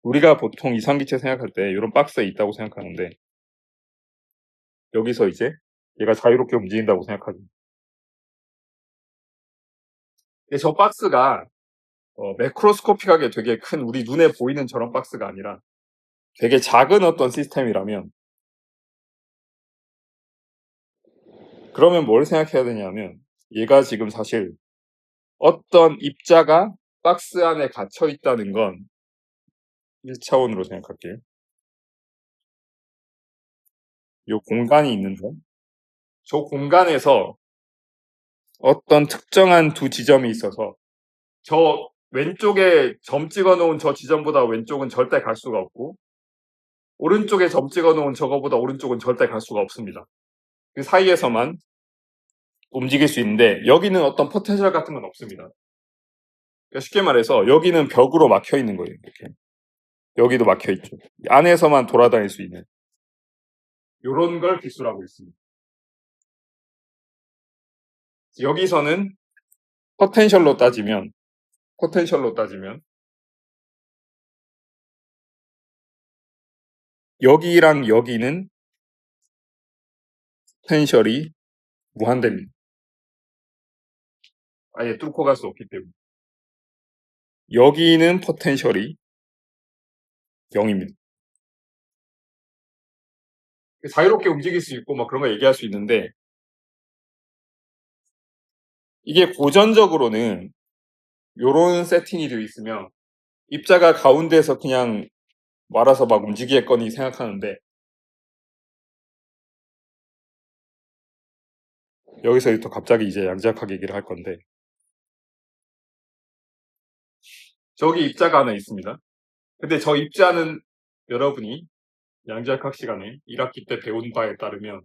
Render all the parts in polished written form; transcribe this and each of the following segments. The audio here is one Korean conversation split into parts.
우리가 보통 이상기체 생각할 때 이런 박스에 있다고 생각하는데 여기서 이제 얘가 자유롭게 움직인다고 생각하죠. 근데 저 박스가 매크로스코픽하게 되게 큰 우리 눈에 보이는 저런 박스가 아니라 되게 작은 어떤 시스템이라면 그러면 뭘 생각해야 되냐면 얘가 지금 사실 어떤 입자가 박스 안에 갇혀 있다는 건 1차원으로 생각할게요. 요 공간이 있는데 저 공간에서 어떤 특정한 두 지점이 있어서 저 왼쪽에 점 찍어 놓은 저 지점보다 왼쪽은 절대 갈 수가 없고 오른쪽에 점 찍어 놓은 저거보다 오른쪽은 절대 갈 수가 없습니다. 그 사이에서만 움직일 수 있는데 여기는 어떤 포텐셜 같은 건 없습니다. 그러니까 쉽게 말해서 여기는 벽으로 막혀 있는 거예요. 이렇게. 여기도 막혀 있죠. 안에서만 돌아다닐 수 있는 이런 걸 기술하고 있습니다. 여기서는 포텐셜로 따지면 여기랑 여기는 포텐셜이 무한대입니다. 아예 뚫고 갈 수 없기 때문에. 여기는 포텐셜이 0입니다. 자유롭게 움직일 수 있고 뭐 그런 거 얘기할 수 있는데 이게 고전적으로는 요런 세팅이 되어 있으면 입자가 가운데에서 그냥 말아서 막 움직이겠거니 생각하는데 여기서부터 갑자기 이제 양자역학 얘기를 할 건데 저기 입자가 하나 있습니다. 근데 저 입자는 여러분이 양자역학 시간에 1학기 때 배운 바에 따르면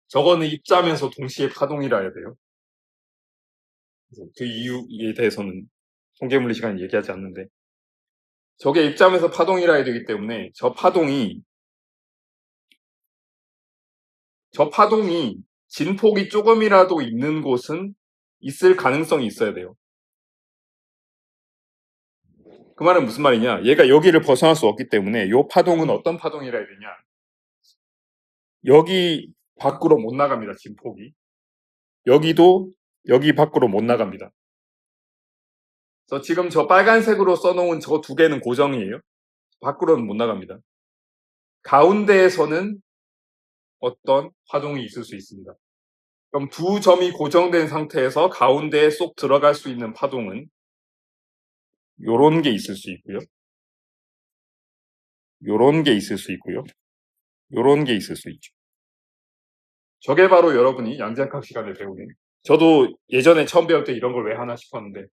저거는 입자면서 동시에 파동이라 해야 돼요. 그 이유에 대해서는 통계물리 시간에 얘기하지 않는데 저게 입자면서 파동이라 해야 되기 때문에 저 파동이 진폭이 조금이라도 있는 곳은 있을 가능성이 있어야 돼요. 그 말은 무슨 말이냐? 얘가 여기를 벗어날 수 없기 때문에 이 파동은 어떤 파동이라 해야 되냐? 여기 밖으로 못 나갑니다. 진폭이. 여기도 여기 밖으로 못 나갑니다. 그래서 지금 저 빨간색으로 써놓은 저 두 개는 고정이에요. 밖으로는 못 나갑니다. 가운데에서는 어떤 파동이 있을 수 있습니다. 그럼 두 점이 고정된 상태에서 가운데에 쏙 들어갈 수 있는 파동은 요런 게 있을 수 있고요. 요런 게 있을 수 있고요. 요런 게 있을 수 있죠. 저게 바로 여러분이 양자역학 시간에 배우는 저도 예전에 처음 배울 때 이런 걸 왜 하나 싶었는데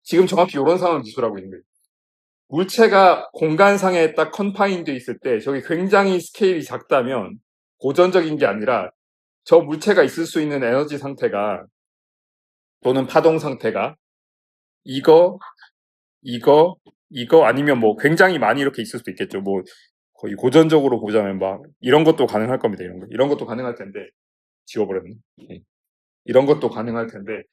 지금 정확히 요런 상황을 기술하고 있는 거예요. 물체가 공간상에 딱 컨파인되어 있을 때 저게 굉장히 스케일이 작다면 고전적인 게 아니라 저 물체가 있을 수 있는 에너지 상태가 또는 파동 상태가 이거 아니면 뭐 굉장히 많이 이렇게 있을 수도 있겠죠. 뭐 거의 고전적으로 보자면 막 이런 것도 가능할 겁니다. 이런 것도 가능할 텐데 지워버렸네. 이런 것도 가능할 텐데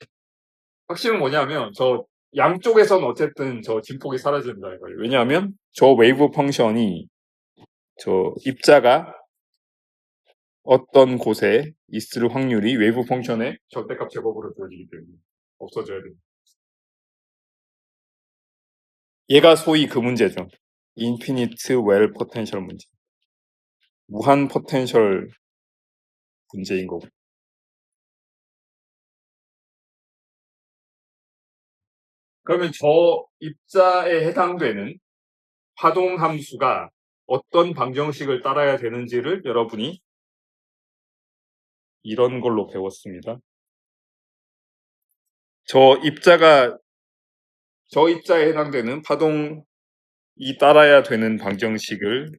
확실은 뭐냐면 저 양쪽에서는 어쨌든 저 진폭이 사라진다는 거예요. 왜냐하면 저 웨이브 펑션이 저 입자가 어떤 곳에 있을 확률이 웨이브 펑션의 절대값 제곱으로 주어지기 때문에 없어져야 됩니다. 얘가 소위 그 문제죠. 인피니트 웰 포텐셜 문제. 무한 포텐셜 문제인 거고. 그러면 저 입자에 해당되는 파동 함수가 어떤 방정식을 따라야 되는지를 여러분이 이런 걸로 배웠습니다. 저 입자에 해당되는 파동이 따라야 되는 방정식을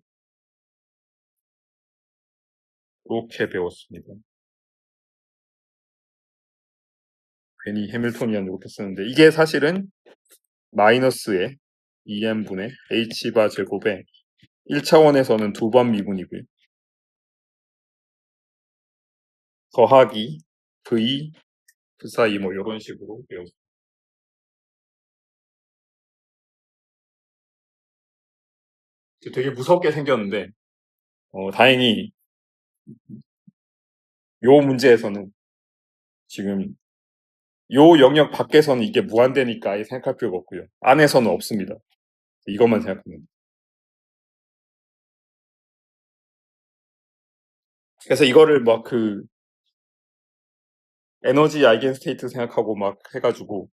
이렇게 배웠습니다. 괜히 해밀토니안 이렇게 쓰는데 이게 사실은 마이너스의 2n분의 h바 제곱에 1차원에서는 2번 미분이고요. 더하기 v 사이 뭐 이런 식으로 배웠습니다. 되게 무섭게 생겼는데 다행히 요 문제에서는 지금 요 영역 밖에서는 이게 무한대니까 아예 생각할 필요가 없고요. 안에서는 없습니다. 이것만 생각하면. 그래서 이거를 막 에너지 아이겐 스테이트 생각하고 막 해가지고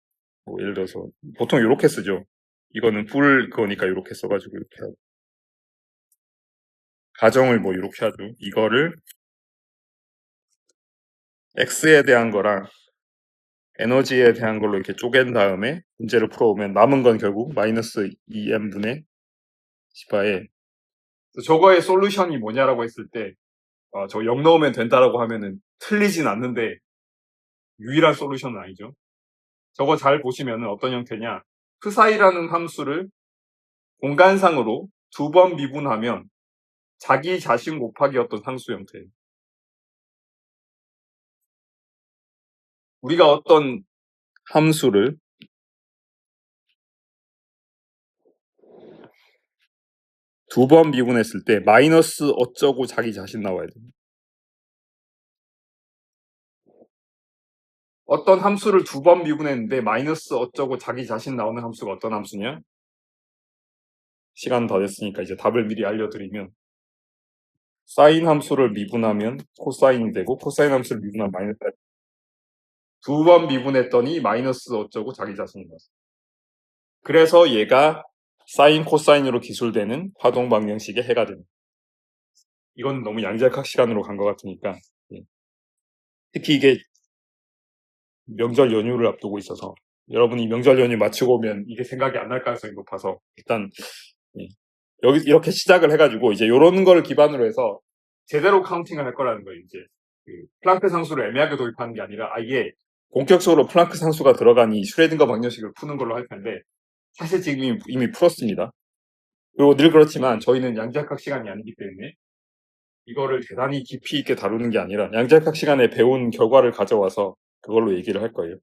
뭐 예를 들어서 보통 이렇게 쓰죠. 이거는 불 그거니까 이렇게 써가지고 이렇게 하고 가정을 뭐 이렇게 하죠. 이거를 X에 대한 거랑 에너지에 대한 걸로 이렇게 쪼갠 다음에 문제를 풀어오면 남은 건 결국 마이너스 2m분의 10하에 저거의 솔루션이 뭐냐라고 했을 때 저 0 넣으면 된다라고 하면은 틀리진 않는데 유일한 솔루션은 아니죠. 저거 잘 보시면은 어떤 형태냐. 프사이라는 함수를 공간상으로 2번 미분하면 자기 자신 곱하기 어떤 상수 형태예요. 우리가 어떤 함수를 두 번 미분했을 때 마이너스 어쩌고 자기 자신 나와야 됩니다. 어떤 함수를 2번 미분했는데 마이너스 어쩌고 자기 자신 나오는 함수가 어떤 함수냐? 시간 다 됐으니까 이제 답을 미리 알려드리면 사인 함수를 미분하면 코사인이 되고 코사인 함수를 미분하면 마이너스 2번 미분했더니 마이너스 어쩌고 자기 자신이 나왔어요. 그래서 얘가 사인 코사인으로 기술되는 파동 방정식의 해가 됩니다. 이건 너무 양자역학 시간으로 간 것 같으니까 특히 이게 명절 연휴를 앞두고 있어서 여러분이 명절 연휴 마치고 오면 이게 생각이 안 날 가능성이 높아서 일단 여기 이렇게 시작을 해가지고 이제 이런 걸 기반으로 해서 제대로 카운팅을 할 거라는 거예요. 이제 플랑크 상수를 애매하게 도입하는 게 아니라 아예 본격적으로 플랑크 상수가 들어간 이 슈레딩거 방정식을 푸는 걸로 할 텐데 사실 지금 이미 풀었습니다. 그리고 늘 그렇지만 저희는 양자역학 시간이 아니기 때문에 이거를 대단히 깊이 있게 다루는 게 아니라 양자역학 시간에 배운 결과를 가져와서 그걸로 얘기를 할 거예요.